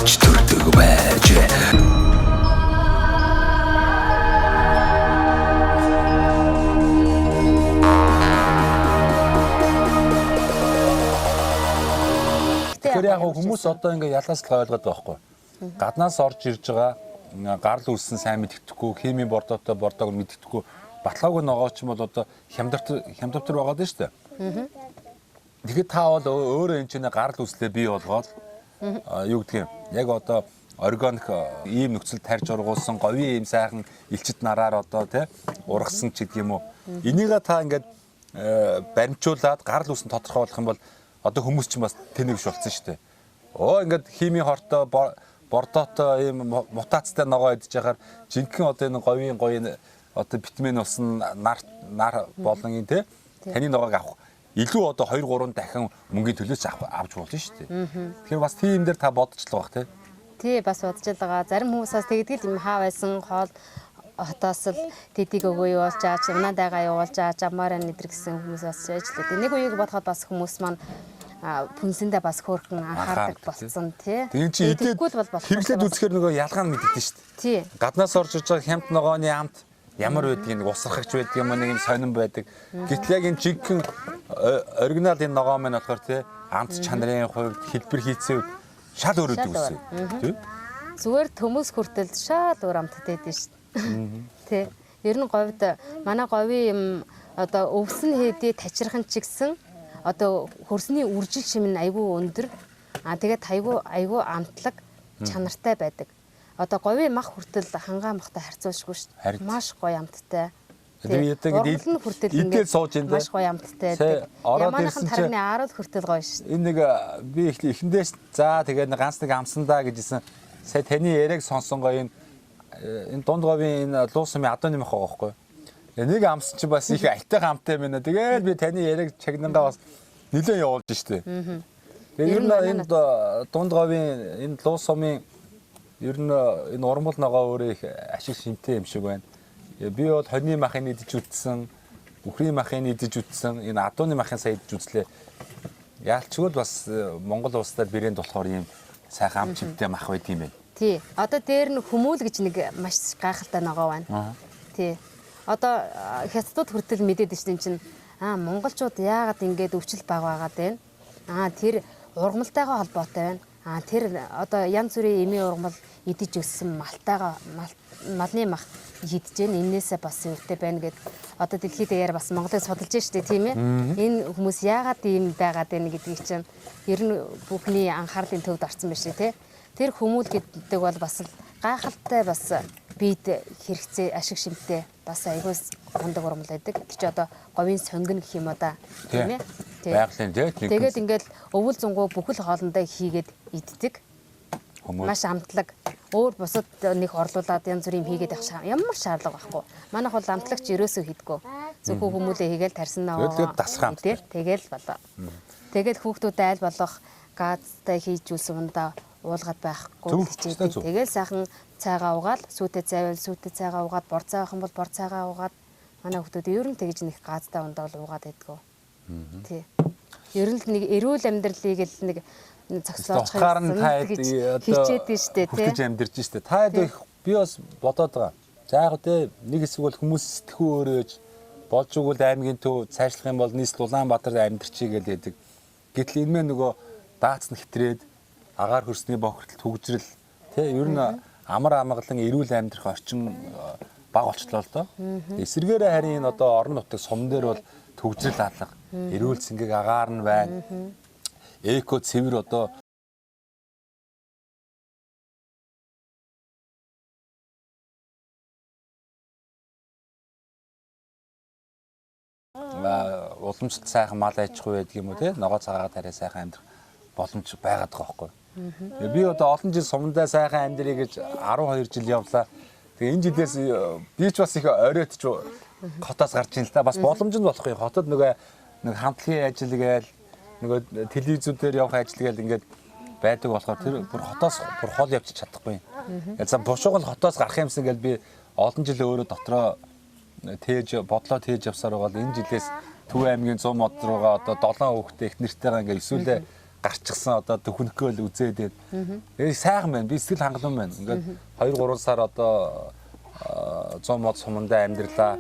Авч төрдөг байж. Тэгэхээр яг хүмүүс одоо ингээ ялгаас л ойлгоод байхгүй. Гаднаас орж ирж байгаа гарал үүссэн сайн мэддэхгүй, химийн бордоотой бордоог мэддэхгүй, баталгаагүй ногооч юм бол одоо хямдвтар байгаад байна шүү дээ. Тэгэхээр та бол өөрөө энэ ч гарал үүслээ бий болгоод юу гэдгийг яг одоо органик ийм нөхцөл тарьж ургуулсан говийн ийм сайхан элчит нараар одоо тий ургасан ч гэдэг юм уу. Энийг та ингээд баримжуулаад гарал үүсэн тодорхойлох юм бол одоо хүмүүс ч бас тэнэг биш болсон шүү дээ. Ингээд химийн хортой бордоотой ийм мутацтай ногоо идж яхаар жинхэнэ одоо энэ говийн одоо витамин болсон нар болон юм тий таны ногоог авах илүү одоо 2 3 дахин мөнгөний төлөөс авч болно шүү дээ. Тэгэхээр бас тийм дээр та бодож л байгаа тий. Тий бас бодож л байгаа. Зарим хүмүүс бас тэгдэг юм хаа байсан хоол хотоос л тэдийг өгөө явуулж аач, унаадаага явуулж аач, амаараа нэдэр гэсэн хүмүүс бас байж л дээ. Нэг үеийг бодоход бас хүмүүс маань хүнсэндээ бас хөөрхөн анхаардаг болсон тий. Тийм чи идээд хэрэглээд үзэхээр нөгөө ялгаа нь мэддэж шүү дээ. Тий. Гаднаас орж иж байгаа хямд ногооны амт ямар байдгийг нэг усрахч байдаг юм нэг юм сонирн байдаг. Гэтэл яг энэ жинхэнэ оригинал энэ ногоо маань болохоор тий амт чанарын хувьд хэлбэр хийцээ шал өөр өдөг үсэ. Тий. Зүгээр төмөс хүртэл шал өөр амттай байдаг шүү дээ. Тий. Ер нь говьд манай говийн юм одоо өвсөн хэдий тачирхан ч гэсэн одоо хөрсний үржил шим нь айгүй өндөр. Тэгээд айгүй амтлаг чанартай байдаг. Одоо говийн мах хүртэл хангаа махтай харьцуулшгүй шүү дээ. Маш гоё амттай. Тэгээд идэл сууж энэ маш гоё амттай байдаг. Ямаахан тархины аарал хүртэл гоё шүү дээ. Энэ нэг би эхэндээс за тэгээд ганц нэг амсандаа гэжсэн. Сая таны яриаг сонсон гоё энэ дунд говийн энэ луус сумын адууны мах байгаа байхгүй. Нэг амс чи бас их айтайхан амтай байна. Тэгээд би таны яриаг чагнангаа бас нэлээд явуулж штэ. Тэгээд ер нь энэ дунд говийн энэ луус сумын ер нь энэ урмал ногоо өөрөө их ашиг шимтэй юм шиг байна. Би бол хоньны махын идэж үтсэн, бүхрийн махын идэж үтсэн, энэ адууны махын сая идэж үзлээ. Яалчгүй бас Монгол улсад брэнд болохоор ийм сайхан амчтай мах байд юм байна. Тий. Одоо дээр нь хүмүүл гэж нэг маш гайхалтай ногоо байна. Тий. Одоо хятадууд хүртэл мэдээд штеп чинь монголчууд яагаад ингэж өвчл баг байгаад байна? Тэр ургамалтайгаа холбоотой байна. Тэр одоо янз бүрийн эмийн ургамал идэж өссөн малны мах идэж гэн энээсээ бас өвтэй байна гэд одоо дэлхийд даяар бас Монголыг судалж штеп тийм ээ. Энэ хүмүүс яагаад ийм байгаад байна гэдгийг чинь ер нь бүхний анхаарлын төвд орсон байна шүү тий. Тэр хүмүүл гэдэг бол бас гайхалтай бас бид хэрэгцээ ашиг шимтэй бас айгуус мундаг урмал байдаг. Тэр чи одоо говийн сонгоно гэх юм да тийм ээ. Байгалийн тий. Тэгээд ингээл өвөл зунгуу бүхэл хоолндоо хийгээд иддэг. Маш амтлаг. Өөр бусад нэг орлуулад янз бүрийн хийгээд явах ямар шаардлага байхгүй. Манайх бол амтлагч ерөөсөө хийдгүү. Зөвхөн хүмүүлээ хийгээл тарсанаа тий. Тэгэл болоо. Тэгэл хүүхдүүд айл болох газтай хийж үлсэн ундаа уулгаад байхгүй хичээдэг. Тэгэл сайхан цайгаа угаал, сүйтэй цайвал сүйтэй цайгаа угаад, бор цай авах юм бол бор цайгаа угаад манай хүүхдүүд ер нь тэгж нэг газтай ундаа бол угаад байдгаа. Тий. Ер нь нэг эрүүл амьдралыг л нэг зогсоож хичээдэг штэ тий. Хүсэж амьдэрж штэ. Та би бас бодоод байгаа. За яг тий нэг хэсэг бол хүмүүс сэтгхүү өөрөөж болж өгвөл аймгийн төв цаашлах юм бол нийслэл Улаанбаатарт амьдэрчээ гэдэг. Гэтэл энэ мэ нөгөө даацн хэтрээд агаар хөрсний бохирдол төгжрөл тий ер нь амар амгалан эрүүл амьдрах орчин баг болчлоо л доо. Эсвэргээрээ харин энэ одоо орон нутгийн сум дээр бол төгжрөл алга эрүүл цэнгийг агаар нь байна. Эко цэвэр одоо уламжлалт сайхан мал аж ахуй байдаг юм уу тий ногоо цагаагаар тарай сайхан амьдрах боломж байгаад байгаа байхгүй. Би одоо олон жил сумдаа сайхан амьдрий гэж 12 жил явлаа. Тэгээ энэ жилээс би ч бас их оройтч хотоос гарч ийн л та бас боломж нь болох юм. Хотод нэг хамтлагийн ажил гээл нөгөө телевизүүдээр явах ажил гээл ингээд байдаг болохоор тэр бүр хотоос бүр хол явчих чадахгүй юм. За бушуугал хотоос гарах юмсан гээл би олон жил өөрөө дотроо бодлоо тээж явсаар байгаа л энэ жилээс Төв аймгийн 100 мод руугаа одоо 7 хүүхдээ их нэртэйгээ ингээ эсвэл гарчихсан одоо төхөнхөөл үзээд сайхан байна. Би сэтгэл хангалуун байна. Ингээд 2-3 сар одоо 100 мод сумандаа амьдралаа.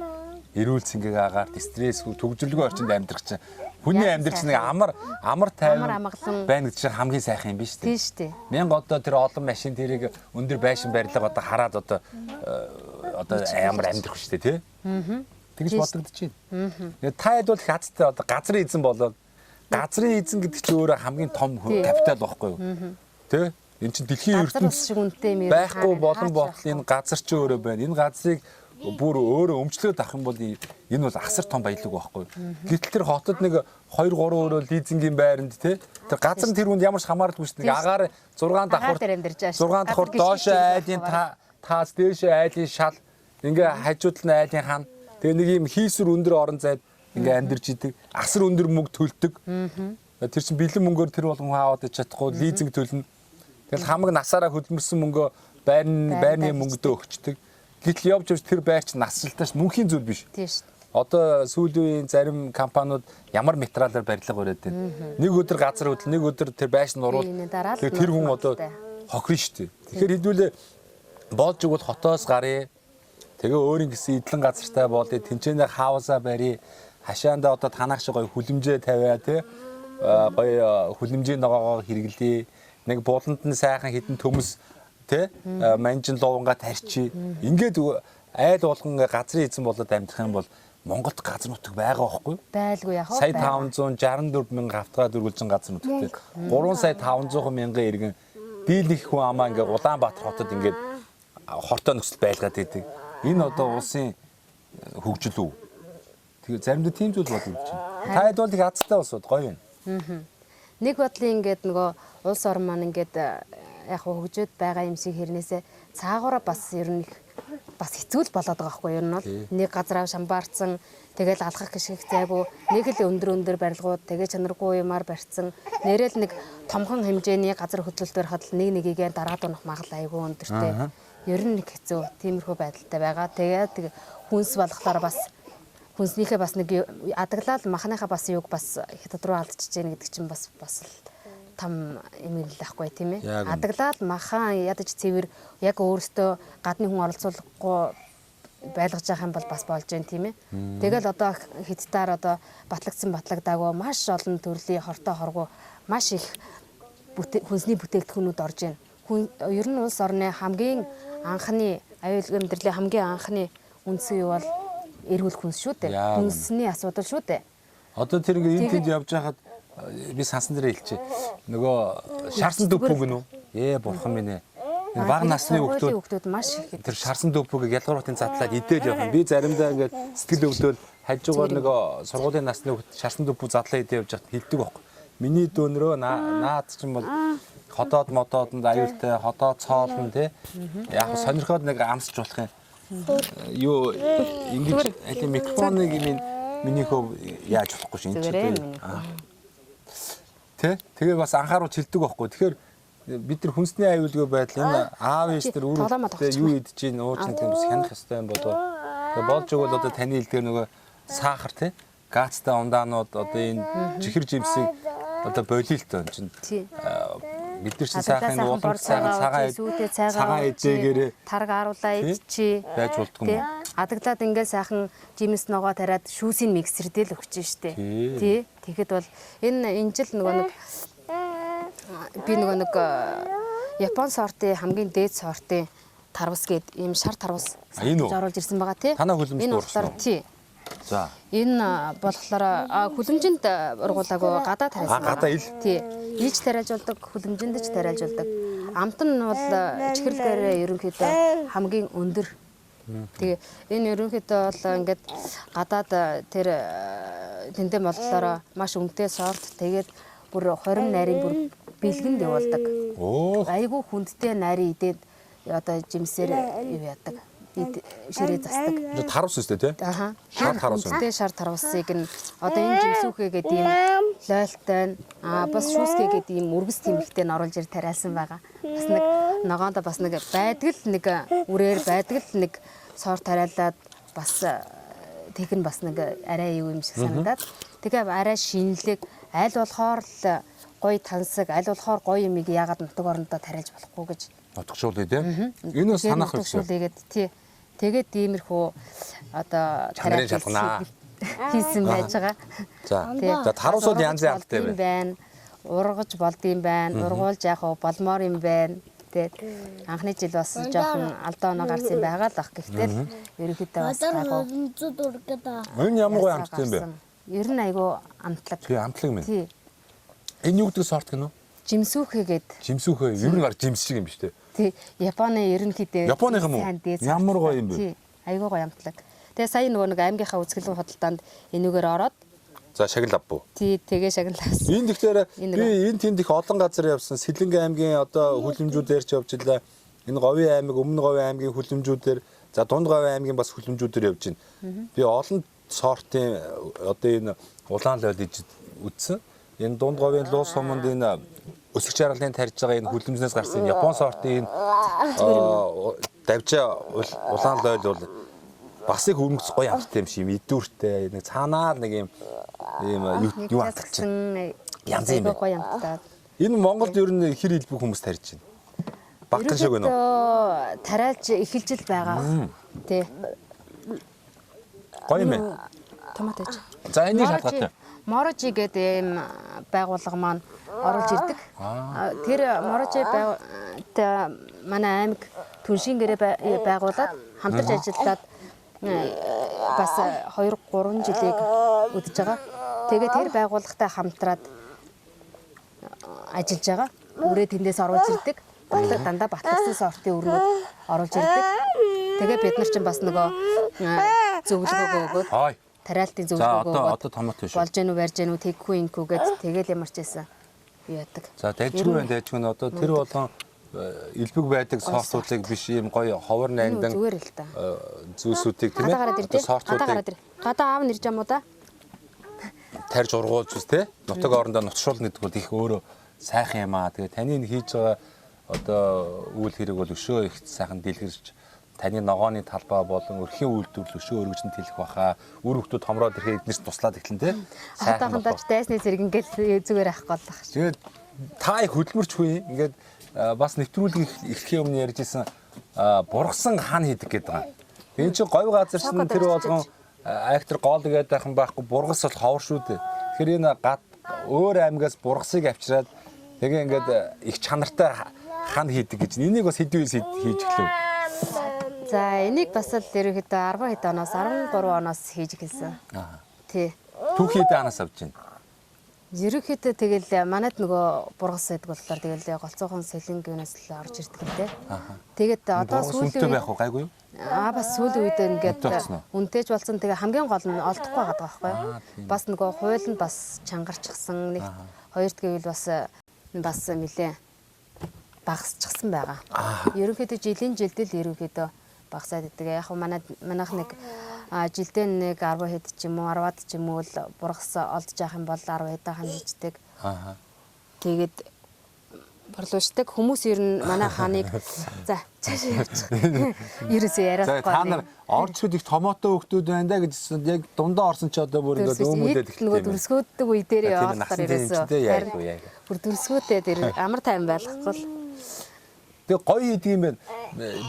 Эрүүл цэнгийг агаар стресс төгжрөлгүй орчинд амьдрах чинь хүний амьдрал чинь нэг амар тайван байна гэж чинь хамгийн сайхан юм биш үү? Тийм шүү дээ. Мянга одоо тэр олон машин тэрийг өндөр байшин барилга одоо хараад одоо амар амьдрах шүү дээ тий. Тэгж бодогдож байна. Таад бол их азтай одоо газрын эзэн болоод газрын эзэн гэдэг чинь өөрөө хамгийн том капитал байхгүй юу? Тий? Энд чинь дэлхийн ертөнцийн байхгүй болон ботл энэ газар чи өөрөө байна. Энэ газрыг бүр өөрөө өмчлөөд авах юм бол энэ бол асар том баялаг байхгүй. Гэтэл тэр хотод нэг 2-3 өрөө лизингийн байранд тий тэр газар тэр хүнд ямар ч хамааралгүй шүү дээ. Агаар 6 давхар доош айлын таас дээш айлын шал ингээ хажуудал нь айлын хан тэгээ нэг юм хийсвэр өндөр орон зайд ингээ амьдарч идэг. Асар өндөр мөнгө төлдөг. Тэр чинь бэлэн мөнгөөр тэр болгон хаваад чадахгүй лизинг төлнө. Тэгэл хамаг насаараа хөдөлмөрсөн мөнгөө байрны мөнгөдөө өгчдөг. Гэтэл явж явж тэр байр чинь насжилтаач мөнхийн зүйл биш. Тийм шүү. Одоо сүүлийн зарим компаниуд ямар материалаар барилга бариад байна. Нэг өдөр газар хөдөл, нэг өдөр тэр байшин нуруул. Тэр хүн одоо хохирно шүү дээ. Тэгэхээр хэдүүлээ болж өгвөл хотоос гарыг. Тэгээ өөрийн гэсэн эдлэн газартай болъё. Тэнцэнэ хаусаа барья. Хашаанда одоо танах шиг гоё хүлэмжээ тавиа тий. Гоё хүлэмжийн ногоогоо хэрэглэе. Нэг буланд нь сайхан хідэн төмөс тий манжин луунга тарчи. Ингээд айл болгон газрын эзэн болоод амьдрах юм бол Монголд газар нутаг байгаа байхгүй? Байлгүй яах вэ? Сая 564 мянга автгаа дөрвөлжин газар нутагтай. 3 сая 500 мянган иргэн дийлэх хүн амаа ингээ Улаанбаатар хотод ингээд хортой нөхцөл байлгаад идэг. Энэ одоо улсын хөгжил үү? Тэгээ заримдаа тийм зүйл болж байна. Таад бол их азтай улсууд гоё байна. Нэг бодлын ингээд нөгөө улс орн маань ингээд яг хөгжөөд байгаа юм шиг хэрнээсээ цаагаараа бас ер нь бас хэцүү л болоод байгаа хгүй ер нь бол нэг газраа шамбаарцсан тэгэл алхах гიშгэх зайгүй нэг л өндөр барилгууд тэгээ чанаргүй юмар барьцсан нэрэл нэг томхон хэмжээний газар хөдлөлт барихад л нэг нэгийгээ дараад унах магадлал айгүй өндөртэй ер нь нэг хэцүү тиймэрхүү байдалтай байгаа тэгээ хүнс болохоор бас хүнснийхээ бас нэг адаглал махныхаа бас юг бас хятад руу алдчихж гэнэ гэдэг чинь бас л там юм л ахгүй тийм ээ. Адаглал махан ядаж цэвэр яг өөрөөсөө гадны хүн оролцуулахгүй байлгаж байгаа юм бол бас болж байна тийм ээ. Тэгэл одоо хидтаар одоо батлагдаагүй маш олон төрлийн хортой хоргоо маш их хүнсний бүтээгдэхүүнүүд орж байна. Ер нь улс орны хамгийн анхны аюулгүй амьдралын хамгийн анхны үндсэн юу бол эрүүл хүнс шүү дээ. Хүнсний асуудал шүү дээ. Одоо тэр ингээ энэ тэнд явж байхад би сансан дээр хэлчихэ. Нөгөө шарсан дөпөг нь үү? Бурхан минь ээ. Энэ бага насны хүүхдүүд маш их тэр шарсан дөпөгийг ялгууртын задлаад идээд явах. Би заримдаа ингээ сэтгэл өвдөл хажуугаар нөгөө сургуулийн насны хүүхд шарсан дөпөг задлаа идээд явж хахад хэлдэг байхгүй. Миний дөнрөө наад чинь бол хотоод мотоодонд аюултай хотоод цоолно тий. Яг сонирхоод нэг амсч болох юм. Юу ингэж аль микрофоныг миний хөв яаж болохгүй шин чи. Тэгээ бас анхааруулж хэлдэг байхгүй. Тэгэхээр бид нар хүнсний аюулгүй байдал энэ аав ээж нар үргэлжлээ юу идэж гин ууж гин бас хянах ёстой юм болов. Тэгээ болж өгвөл одоо таны хэлдгээр нөгөө сахар тий газтай ундаанууд одоо энэ чихэр жимсийг одоо болио л тоо чинь. Бид нар чинь сайхан уулан цагаан эзээгээрээ тарга аруулаа идчихээ байж болтгүй юм. Адаглаад ингээд сайхан жимс ногоо тариад шүүсийн миксердэл өгч штэ. Тий. Тэгэхэд бол энэ жил нөгөө нэг Япон сортын хамгийн дээд сортын тарвас гээд ийм шар тарвас оруулж ирсэн байгаа тий. Танаа хөлөмж дуурсан. Тий. За. Энэ болохоор хүлэмжинд ургуулаагүй гадаа тариасан. Гадаа ил. Тий. Ийж тариалжуулдаг, хүлэмжинд ч тариалжуулдаг. Амт нь бол чихэрлэгээрээ ерөнхийдөө хамгийн өндөр. Тэгээ энэ ерөнхийдөө бол ингээд гадаад тэр тэндээ болохоор маш үнэтэй сорт тэгээд бүр 20 нарийн бүр бэлгэнд явуулдаг. Айгүй хүндтэй нарийн идээд одоо жимсээр юу яадаг. Ширээ засдаг. Тарвас үстэй тий? Аха. Шар тарвас. Тэ шар тарвасыг нь одоо энэ жимсүүхээгээд ийм лойлтой бас шүүсгээгээд ийм үргэс тэмхтэй нь оруулж ир тариалсан байгаа. Бас нэг ногоондоо бас нэг байдаг л нэг үрээр байдаг л нэг сор тариалаад бас тэг нь бас нэг арай юу юм шиг санагдаад. Тэгээ арай шинэлэг аль болохоор л гоё тансаг, аль болохоор гоё юмыг яагаад нутаг орондоо тариалж болохгүй гэж. Нутгшуулъя тийм. Энэ бас санах хэрэгтэй. Нутгшуулъягээд тий. Тэгээд иймэрхүү одоо Чанарын шалганаа хийсэн байж байгаа. За тарус бол янз янзтай байна. Ургаж болдгийм байна. Ургуулж яах вэ? Болмоор юм байна. Тэгээд анхны жил бас жоохон алдаа оноо гарсан байгаа л ах. Гэхдээ ерөнхийдөө бас гайгүй. Энэ ямар гоё амттай юм бэ? Ер нь айгүй амтлаг. Тий, амтлаг минь. Тий. Энэ юу гэдэг сорт гэнэ үү? Жимсүүхээгээд. Жимсүүхээ ер нь гар жимс шиг юм биш үү? Тий. Японы ерөнхийдөө Японых юм уу? Ямар гоё юм бэ? Тий. Айгүй гоё амтлаг. Тэгээ сая нөгөө нэг аймгийнхаа үзэсгэлэн худалдаанд энүүгээр ороод за шагнал авбуу. Тий, тэгээ шагналаас. Энэ тэгэхээр би энэ тэнд их олон газар явсан. Сэлэнгэ аймгийн одоо хүлэмжүүдээр ч явж илаа. Энэ Говийн аймаг, Өмнө Говийн аймгийн хүлэмжүүдээр, за Дунд Говийн аймгийн бас хүлэмжүүдээр явж байна. Би олон сортын одоо энэ улаан лойл үзсэн. Энэ Дунд Говийн Луус суманд энэ өсгч жаргалын тарьж байгаа энэ хүлэмжнээс гарсан Япон сортын давжаа улаан лойл бол бас их өрмөц гоё амттай юм шиг идүүртэй нэг цаанаар нэг юм юу хатчихсан янз юм гоё амттай. Энэ Монголд ер нь хэр хэлбэг хүмүүс тарьж байна. Багтан шиг байна уу? Тариалж эхэлж л байгаа. Тий. Гоё юм ээ. Томат ээж. За энийг шалгаатай. Морожи гэдэг ийм байгууллага маань оруулж ирдэг. Тэр морожи манай аймаг түншингэрээ байгуулад хамтарч ажиллаад бас 2-3 жилийг үдэж байгаа. Тэгээд тэр байгууллагатай хамтраад ажиллаж байгаа. Үрээ тэндээс оруулж ирдэг. Дандаа батлагдсан сортын өрнөд оруулж ирдэг. Тэгээ бид нар чинь бас нөгөө зөвлөгөөгөө өгөөд тариалтын зөвлөгөөгөө одоо томат биш. Болж гэнүү барьж гэнүү тэгхүү инкүү гэж тэгэл ямарч ийсэн яадаг. За дайжгүй одоо тэр болгон элбэг байдаг сортуудыг биш юм гоё ховор найндан зүгээр л та. Зүйлсүүдийг тийм ээ сортуудыг гадаа аав нэрж юм уу да? Тарьж ургуулж үз те нутаг орондоо нутшуулна гэдэг бол их өөрөө сайхан юм аа. Тэгээ таны хийж байгаа одоо үйл хэрэг бол өшөө их сайхан дэлгэрч таны ногооны талбай болон өрхийн үйлдвэрлэл өшөө өргөжөнд хэлэх баха. Үр хөвгтүүд томроод ирэхэд эднээс туслаад эхлэн те. Хатаахандаач дайсны зэрэг ингээл зүгээр авах голлох. Тэгээд та их хөдөлмөрч хүү ингээд бас нэвтрүүлэг эхлэхийн өмнө ярьжсэн бургасан хан хийдэг гэдэг байгаа. Энэ чинь говь газар чинь тэр болгон актер гол гэдэг байхан байхгүй бургас бол ховор шүү дээ. Тэгэхээр энэ өөр аймгаас бургасыг авчираад тэгээ ингээд их чанартай хан хийдэг гэж. Энийг бас хэдвээс хийж эхлэв. За энийг бас л ерөөхдөө 10 хэд оноос 13 оноос хийж эхэлсэн. Тий. Түүхий даанаас авч байна. Ерөөхдөө тэгэл манайд нөгөө бургас байдаг болохоор тэгэл голцоохон сэлэнгээс л орж ирдэг юм те. Тэгээд одоо сүүлийн байх уу гайгүй юу? Бас сүүлийн үед ингээд үнэтэйч болсон тэгээ хамгийн гол нь олдохгүй байгаа байхгүй юу? Бас нөгөө хууль нь бас чангарчихсан нэг хоёрт гэвэл бас нэлээ багасчихсан байгаа. Ерөнхийдөө жилийн жилдэл ерөнхийдөө багасаад идэг. Яг манайх нэг жилдээ нэг 10 хэд ч юм уу 10-ад ч юм уу л бургас олдож явах юм бол 10 хэдэн хан хийждэг. Тэгээд борлуулждаг хүмүүс ер нь манай хааныг за цаашаа явж байгаа. Ерөөсөө ярихгүй. Та нар орчууд их томоотой хөвгтүүд байна да гэж яг дундаа орсон ч одоо бүр ингээд өөмөлөд эхэлсэн. Нөгөө дүрсгөөддөг үе дээр явахдаа ерөөсөө. Бүр дүрсгөөдөө тэр амар тайван байлгахгүй л. Тэгээ гоё хийдэг юм байна.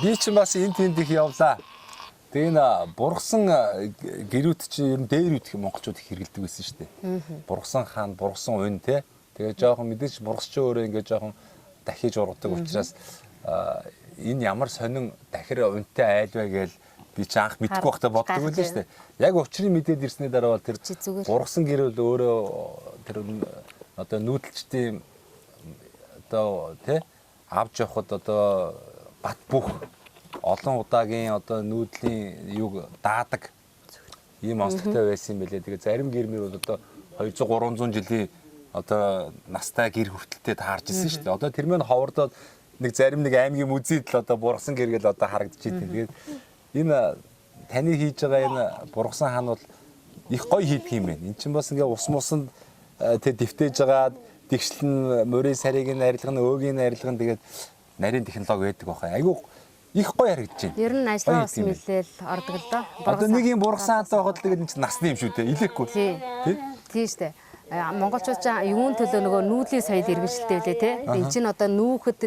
Би ч бас энэ тэнд их явлаа. Тэгээ энэ бургасан гэрүүд чинь ер нь дээр үтх монголчууд их хэрэгэлдэг байсан шүү дээ. Бургасан хаан, бургасан уйн те. Тэгээ жоохон мэдээж бургас ч өөрөө ингээд жоохон дахиж ургадаг учраас энэ ямар сонин дахир унтай айл вэ гээл би ч анх мэдгүй байхдаа боддог байлаа шүү дээ. Яг учрыг мэдээд ирсний дараа бол тэр бургасан гэр бол өөрөө тэр одоо нүүдэлчдийн одоо те авч явахад одоо бат бүх олон удаагийн одоо нүүдлийн юг даадаг ийм онцлогтой байсан юм билээ. Тэгээ зарим гэрмэр бол одоо 200 300 жилийн одоо настай гэр хүртэлтэй таарч ирсэн шүү дээ. Одоо тэр мэн ховордоод нэг зарим нэг аймгийн музейд л одоо бургасан гэргээл одоо харагдчихээн. Тэгээд энэ таны хийж байгаа энэ бургасан хаан бол их гоё хийдэг юм байна. Энд чинь бас ингээ ус мусанд тэг дэвтэж байгаад тэгшлэн мөрийн сарыг арилгана, өөгийн арилгана тэгээд нарийн технологи байдаг баха. Айгүй их гоё харагдаж байна. Ер нь ажлаа бас нэлээл ордог л доо. Одоо нэг юм бургасан хаантай байхад тэгээд энэ чинь насны юм шүү дээ. Илээхгүй. Тийм шүү дээ. монголчууд ч юун төлөө нөгөө нүүдлийн соёл иргэншилтэй үлээ те. Энд чинь одоо нүүхэд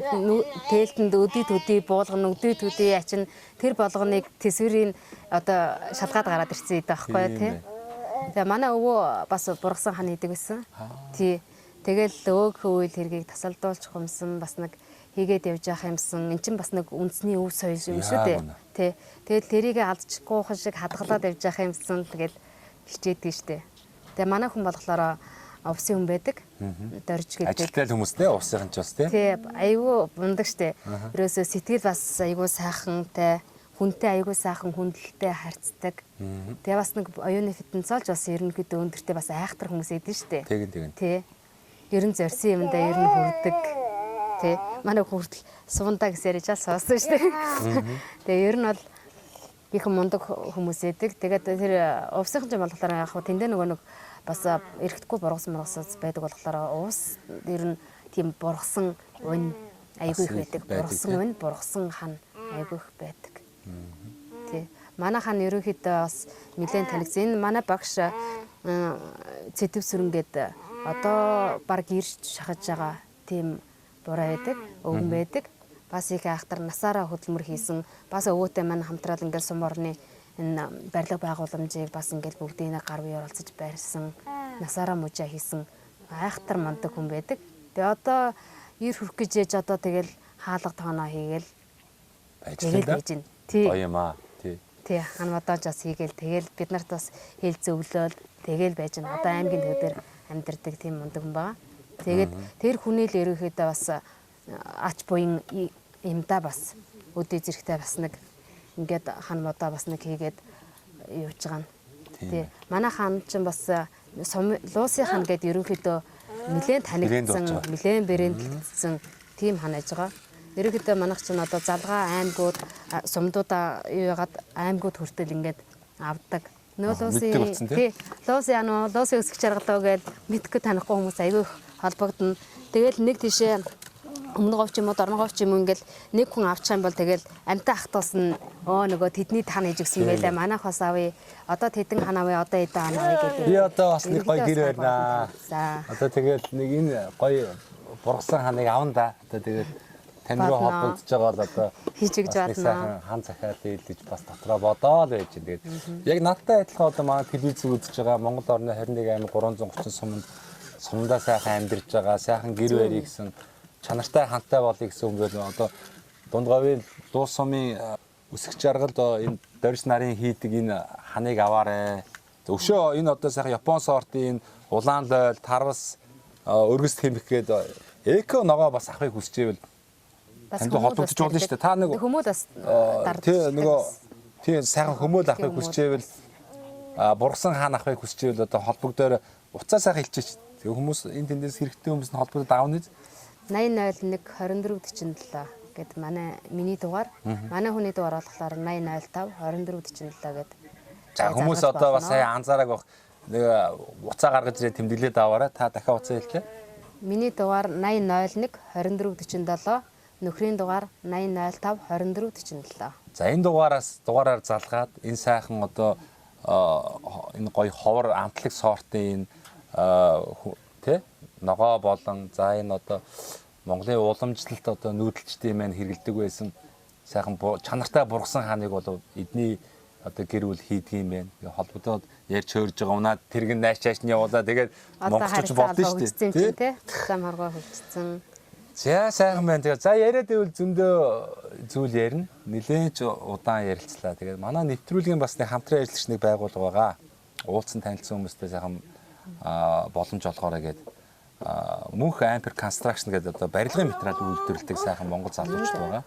тээлтэнд өдий буулгана, өдий ачин тэр болгоныг тэсвэрийн одоо шалгаад гараад ирсэн юм байхгүй те. Тэгээ манай өвөө бас бургасан хан хийдэг байсан. Тий. Тэгэл өөхөө үйл хэргийг тасалдуулчих юмсан бас нэг хийгээд явж явах юмсан. Эн чинь бас нэг үндэсний өв соёл юм шүү дээ. Тий. Тэгэл тэрийг алдчихгүй хан шиг хадгалаад явж явах юмсан. Тэгэл хичээдэг штэ. Тэгээ манай хүн болохоор овсын хүн байдаг. Дорж гэдэг. Ажилтай хүмүүстэй овсынхан ч бас тий. Айгүй мундаг штэ. Ерөөсөө сэтгэл бас айгүй сайхантай, хүнтэй айгүй сайхан хүндлэлтэй харьцдаг. Тэгээ бас нэг оюуны фитнесолж бас ерөнхийдөө өндөртэй бас айхтар хүмүүс эдэн штэ. Тэгин. Тий. Ер нь зорьсон юмдаа ер нь хүрдэг. Тий. Манай хүртэл сувандаа гэсээр ичаал соосон штэ. Тэгээ ер нь бол их мундаг хүмүүс эдэг. Тэгээд тэр овсынхан ч болохоор яг хөө тэндээ нөгөө нэг бас эрэхтгүй бургасан байдаг болохоор уус ер нь тийм бургасан өн айгүй их байдаг. Бургасан өн, бургасан хан айгүй их байдаг. Тий. Манай хан ерөнхийдөө бас нэлээд танигдсан. Энэ манай багш Цэдэв сүрэнгээд одоо баг ирж шахаж байгаа тийм буруу байдаг, өвгөн байдаг. Бас их айхтар насаараа хөдөлмөр хийсэн. Бас өвөөтэй маань хамтраад ингээд сум орны энэ барилга байгууламжийг бас ингээд бүгдийг гар бие оролцож барьсан. Насаараа мужаа хийсэн айхтар мундаг хүн байдаг. Тэгээ одоо ир хүрх гэж яаж одоо тэгэл хаалга тооноо хийгээл байж байна. Тий. Гоёмаа. Тий. Тий, хан модоож бас хийгээл тэгэл бид нарт бас хэл зөвлөөл тэгэл байж байна. Одоо аймгийн төвдөр амьдардаг тийм мундаг хүн байгаа. Тэгээд тэр хүний л ерөнхийдөө бас ач буян юмдаа бас өдөө зэрэгтэй бас нэг ингээд хан модоо бас нэг хийгээд юуж байгаа нь. Тий. Манай хаан ч бас Луусын хаан гэдэг ерөнхийдөө нэлээд танигдсан, нэлээд брэндэлсэн тийм хаан аж байгаа. Ерөнхийдөө манайх ч одоо залгаа аймагуд сумдуудаа юугаад аймагуд хүртэл ингээд авдаг. Луусын тий. Луусын өсгөх жаргалаа гээд мэдгүй танихгүй хүмүүс аягүй холбогдно. Тэгэл нэг тийшээ өмнө говч юм уу дорно говч юм ингээл нэг хүн авчих юм бол тэгэл амтай ахтуус нь нөгөө тэдний тань хийж өгсөн байлаа. Манайх бас авъя. Одоо тэдэн хана авъя, одоо эдэн хана авъя гэдэг. Би одоо бас нэг гоё гэр барина. За. Одоо тэгэл нэг энэ гоё бургасан ханыг авна да. Одоо тэгэл тань руу холбогдож байгаа бол одоо хийж өгч байна. Хан захиад ийлж бас дотроо бодоод байж тэгээд яг надтай адилхан одоо манай телевиз үзэж байгаа Монгол орны 21 аймаг 330 сумдаа сайхан амьдарч байгаа, сайхан гэр барья гэсэн чанартай хантай болъё гэсэн үг бол одоо Дундговын Луус сумын өсгөх жаргалд энэ Дорис нарын хийдэг энэ ханыг аваарэ. Өшөө энэ одоо сайхан Япон сортын энэ улаан лойл, тарвас, өргөс тэмх гээд эко ногоо бас авахыг хүсчихвэл танд холбогдож болно шүү дээ. Та нэг хүмүүл бас тий нөгөө тий сайхан хүмүүл авахыг хүсчихвэл бургасан хаан авахыг хүсчихвэл одоо холбогдоор уцаа сайхан хэлчихэж. Тэгээ хүмүүс энэ тэндээс хэрэгтэй хүмүүс нь холбогдоод аавна. 8001 2447 гэд миний дугаар. Манай хүний дугаар болохоор 8005 2447 гэд. За хүмүүс одоо бас сая анзаараг баг нэг уцаа гаргаж ирээ тэмдэглээд аваарай. Та дахиад уцаа хэллээ. Миний дугаар 8001 2447, нөхрийн дугаар 8005 2447. За энэ дугаараар залгаад энэ сайхан одоо энэ гоё ховор амтлаг сортын тэ ногоо болон за энэ одоо Монголын уламжлалт одоо нүүдэлчтэй маань хэрэгэлдэг байсан сайхан чанартай бургасан хааныг бол эдний одоо гэр бүл хийдэг юм байна. Холбогдоод ярьж хөөрж байгаа унаад тэрэг нааш нь явуулаа. Тэгээд монголч болдсон шүү дээ. Тий. Зам харгаа хөвчсөн. За сайхан байна. Тэгээд за яриад ивэл зөндөө зүйл ярина. Нилээч удаан ярилцлаа. Тэгээд манай нэвтрүүлгийн бас нэг хамтран ажиллагч нэг байгуулга байгаа. Уулзсан танилцсан хүмүүстэй сайхан боломж олгоорой гэдэг. Мөнх Amper Construction гэдэг одоо барилгын материал үйлдвэрлэдэг сайхан монгол залуучууд байгаа.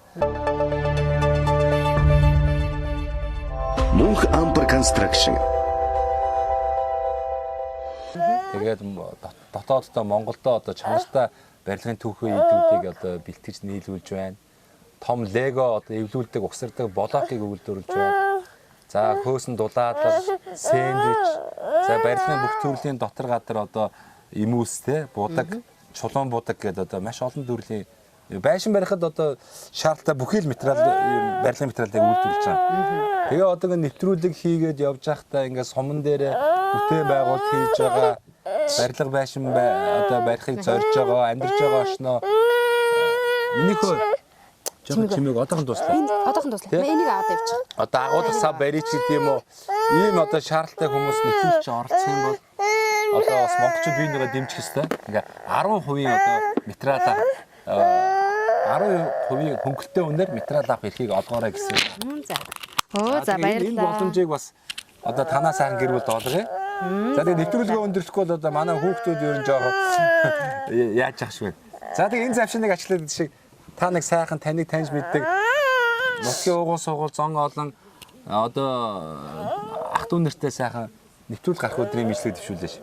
Мөнх Amper Construction. Тэгээд дотооддоо Монголдо одоо чанартай барилгын түүхий идэвхийг одоо бэлтгэж нийлүүлж байна. Том лего одоо эвлүүлдэг угсардаг блокийг үйлдвэрлэж байна. За хөөсөн дулаалал, сэндвич, за барилгын бүх төрлийн дотор гадар одоо имүүс те будаг, чулуун будаг гэдэг одоо маш олон төрлийн байшин барихад одоо шаардлагатай бүхий л материал барилгын материалыг үйлдвэрлэж байгаа. Тэгээ одоо нэвтрүүлэг хийгээд явж байхдаа ингээд суман дээр бүтээн байгуулалт хийж байгаа барилга байшин одоо барихыг зорж байгаа, амьдарч байгаа орчноо минийхөө жоохон чимээг одоохон дуслаа. Одоохон дуслаа. Энийг аваад явчих. Одоо агуулгасаа барьж гэдэг юм уу? Ийм одоо шаардлагатай хүмүүс нэвтрүүлж оролцох юм бол одоо бас монголчууд биенийгээ дэмжих ёстой. Ингээ 10% одоо материалаа 10% хөнгөлтэй үнээр материал авах эрхийг олгоорой гэсэн. За. За баярлалаа. Энэ боломжийг бас одоо танаа сайхан гэр бүлд олгоё. За тэгээ нэвтрүүлгээ өндөрлөхгүй бол одоо манай хүүхдүүд ер нь жоохон яаж ах шиг байна. За тэгээ энэ завшиныг ажиллаад шиг та нэг сайхан таныг таньж мэддэг нутгийн уугуул суугуул зон олон одоо ах дүү нартай сайхан нэвтрүүл гарах өдрийн мэдлэг дэвшүүлээш.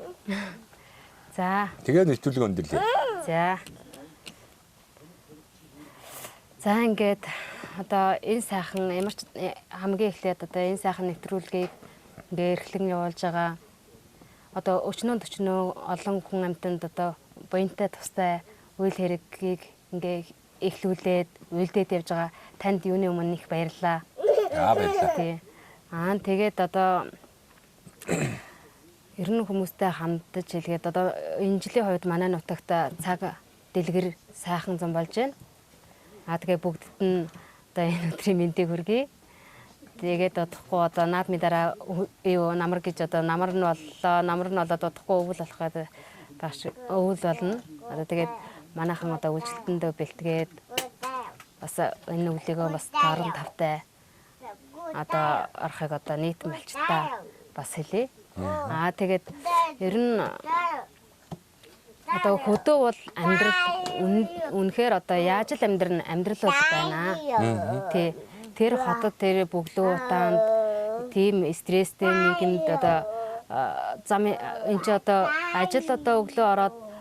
За. Тэгээд нэвтрүүлгээ өндөрлөе. За. За ингээд одоо энэ сайхан ямар ч хамгийн эхлээд одоо энэ сайхан нэвтрүүлгийг ингээ эрхлэн явуулж байгаа. Одоо өчнөө олон хүн амтанд одоо буянтай тустай үйл хэрэггийг ингээ эхлүүлээд үйлдээд явж байгаа танд юуны өмнө их баярлалаа. Баярлалаа. Тий. Тэгээд одоо ер нь хүмүүстэй хамтдаж хэлгээд одоо энэ жилийн хувьд манай нутагт цаг дэлгэр сайхан зам болж байна. Тэгээ бүгдд нь одоо энэ өдрийн мэндийг хүргэе. Тэгээд одохгүй одоо наадмын дараа юу намар гэж одоо намар нь болоод одохгүй өвөл болох гэдэг багш өвөл болно. Одоо тэгээд манайхан одоо үйлчлэлтэндээ бэлтгээд бас энэ өвлийгөө бас тааран тавтай одоо орохыг одоо нийт малчтаа бас хэлье. Тэгээд ер нь одоо хөдөө бол амьдрал үнэхээр одоо яаж л амьдрал бол байна. Тий. Тэр хотод тэр бөглөө утаанд тийм стресстэй нийгэмд одоо зам энэ ч одоо ажил одоо өглөө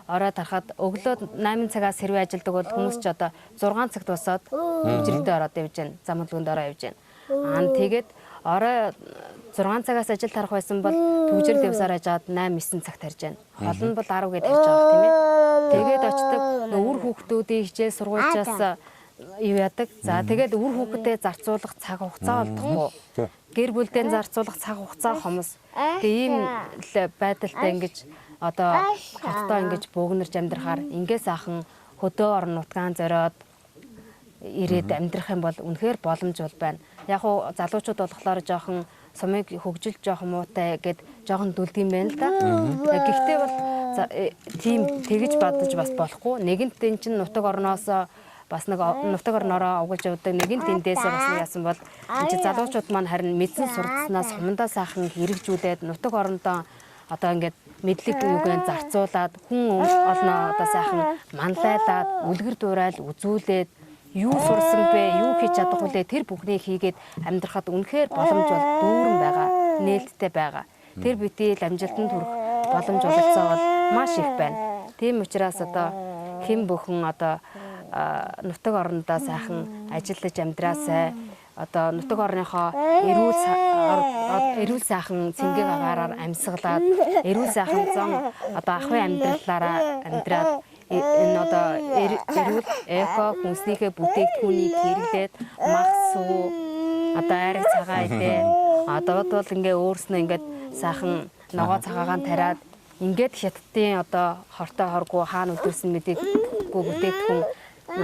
ороод харахад өглөө 8 цагаас хэрвээ ажилдаг бол хүмүүс ч одоо 6 цагт босоод хөвжрэлдээ ороод явж байна. Зам хөлгөнд ороо явж байна. Тэгээд орой 6 цагаас ажил тарах байсан бол төвжрэл явсаар ажаад 8-9 цагт харж байна. Хол нь бол 10 гээд харж байгаа тийм ээ. Тэгээд очдог үр хүүхдүүдийн хичээл сургуульчаас юу яадаг. За тэгээд үр хүүхдэд зарцуулах цаг хугацаа олдохгүй. Гэр бүлдээ зарцуулах цаг хугацаа хомос. Тэгээ ийм байдалтай ингэж одоо хотдоо ингэж бөөгнөрж амьдрахаар ингээ сайхан хөдөө орон нутгаан зориод ирээд амьдрах юм бол үнэхээр боломж бол байна. Яг уу залуучууд болохоор жоохон сумыг хөгжилж жоохон муутай гэд жоохон дүлдэг юм байна л да. Гэхдээ бол тийм тэгж бодож бас болохгүй. Нэгэнт энэ чинь нутаг орноос бас нэг нутаг орноороо угалж явдаг нэгэнт эндээсээ бас яасан бол энэ чинь залуучууд маань харин мэдсэн сурцснаас сумдаа сайхан хэрэгжүүлээд нутаг орондоо одоо ингээд мэдлэг юугээр зарцуулаад хүн олноо одоо сайхан манлайлаад үлгэр дуурайл үзүүлээд юу сурсан бэ, юу хийж чадах вүлээ тэр бүхнийг хийгээд амьдрахад үнэхээр боломж бол дүүрэн байгаа, нээлттэй байгаа. Тэр битэл амжилтанд хүрэх боломж олгоцоо бол маш их байна. Тийм учраас одоо хэн бүхэн одоо нутаг орондоо сайхан ажиллаж амьдраасай. Одоо нутаг орныхоо эрүүл сайхан цэнгийг агаараар амьсгалаад эрүүл сайхан зам одоо ахуйн амьдралаараа амьдраад энэ одоо эрүүл эко хүнснийхээ бүтээгдэхүүнийг хэрэглээд мах сүү одоо ариг цагаан идэ одоо бол ингээ өөрснөө ингээд сайхан ногоо цагаагаан тариад ингээд хятадын одоо хортой хоргүй хаана өдөрсөн мэдээгүй бүтээгдэхүүн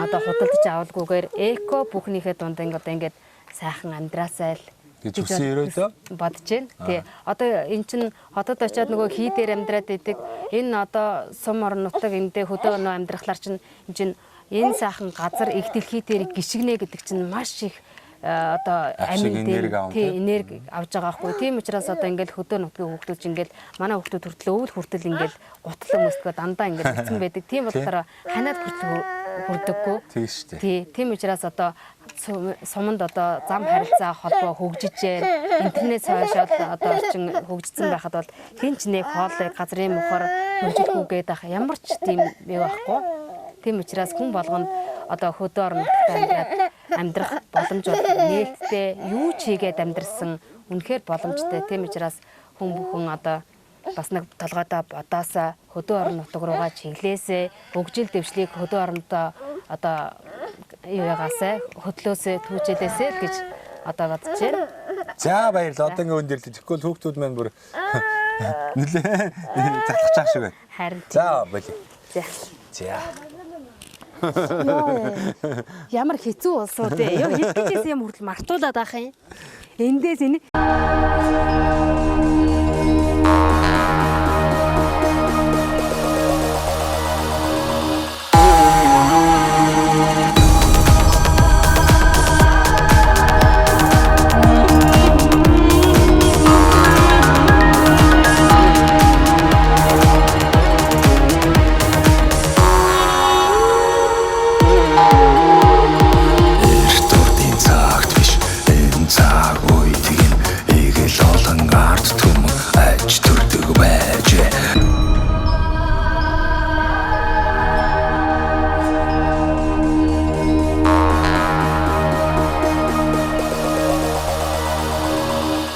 одоо худалдаж авалгүйгээр эко бүхнийхээ дунд ингээд сайхан амьдраасай л гэж үсэн өрөөдөө бодож байна. Тий. Одоо эн чин хотод очиод нөгөө хий дээр амьдраад идэг. Энэ одоо сум орон нутаг эндээ хөдөө өнөө амьдрахлаар чин эн чин энэ сайхан газар их дэлхий дээр гიშгнэ гэдэг чинь маш их одоо амин дээр энерги авж байгаа хгүй. Тийм учраас одоо ингээл хөдөө нутгийн хүүхдүүд ингээл манай хүүхдүүд хүртэл өвөл хүртэл ингээл гутлан мөсгөө дандаа ингээл хэцэн байдаг. Тийм болохоор ханаад хүртэл хүрдэггүй. Тийм шүү дээ. Тий. Тийм учраас одоо суманд одоо зам харилцаа холбоо хөгжиж байна. Интернет сошиал одоо орчин хөгжсөн байхад бол хинч нэг хоолыг газрын мухаар хөгжүүлгүйгээд ах ямар ч тийм юу байхгүй. Тийм учраас хүн болгонд одоо хөдөө орон нутагт амьдрах боломж бол нээлттэй юу ч хийгээд амьдрсан үнэхээр боломжтой. Тийм учраас хүн бүхэн одоо бас нэг толгойдоо бодоосаа хөдөө орон нутаг руугаа чиглээсээ хөгжил дэвшлийг хөдөө орондоо одоо юу ягаасаа хөдлөөсөө түүжэлээсээ гэж одоо бодож байна. За баярлалаа. Одоо ингэ өндөрлөж. Тэгэхгүй хүүхдүүд маань бүр Нилээ задлах чаах шиг байна. Харин. За болий. За. За. Ямар хэцүү болсон үү те. Юу хэлчихсэн юм хүртэл мартуулаад авах юм. Эндээс энэ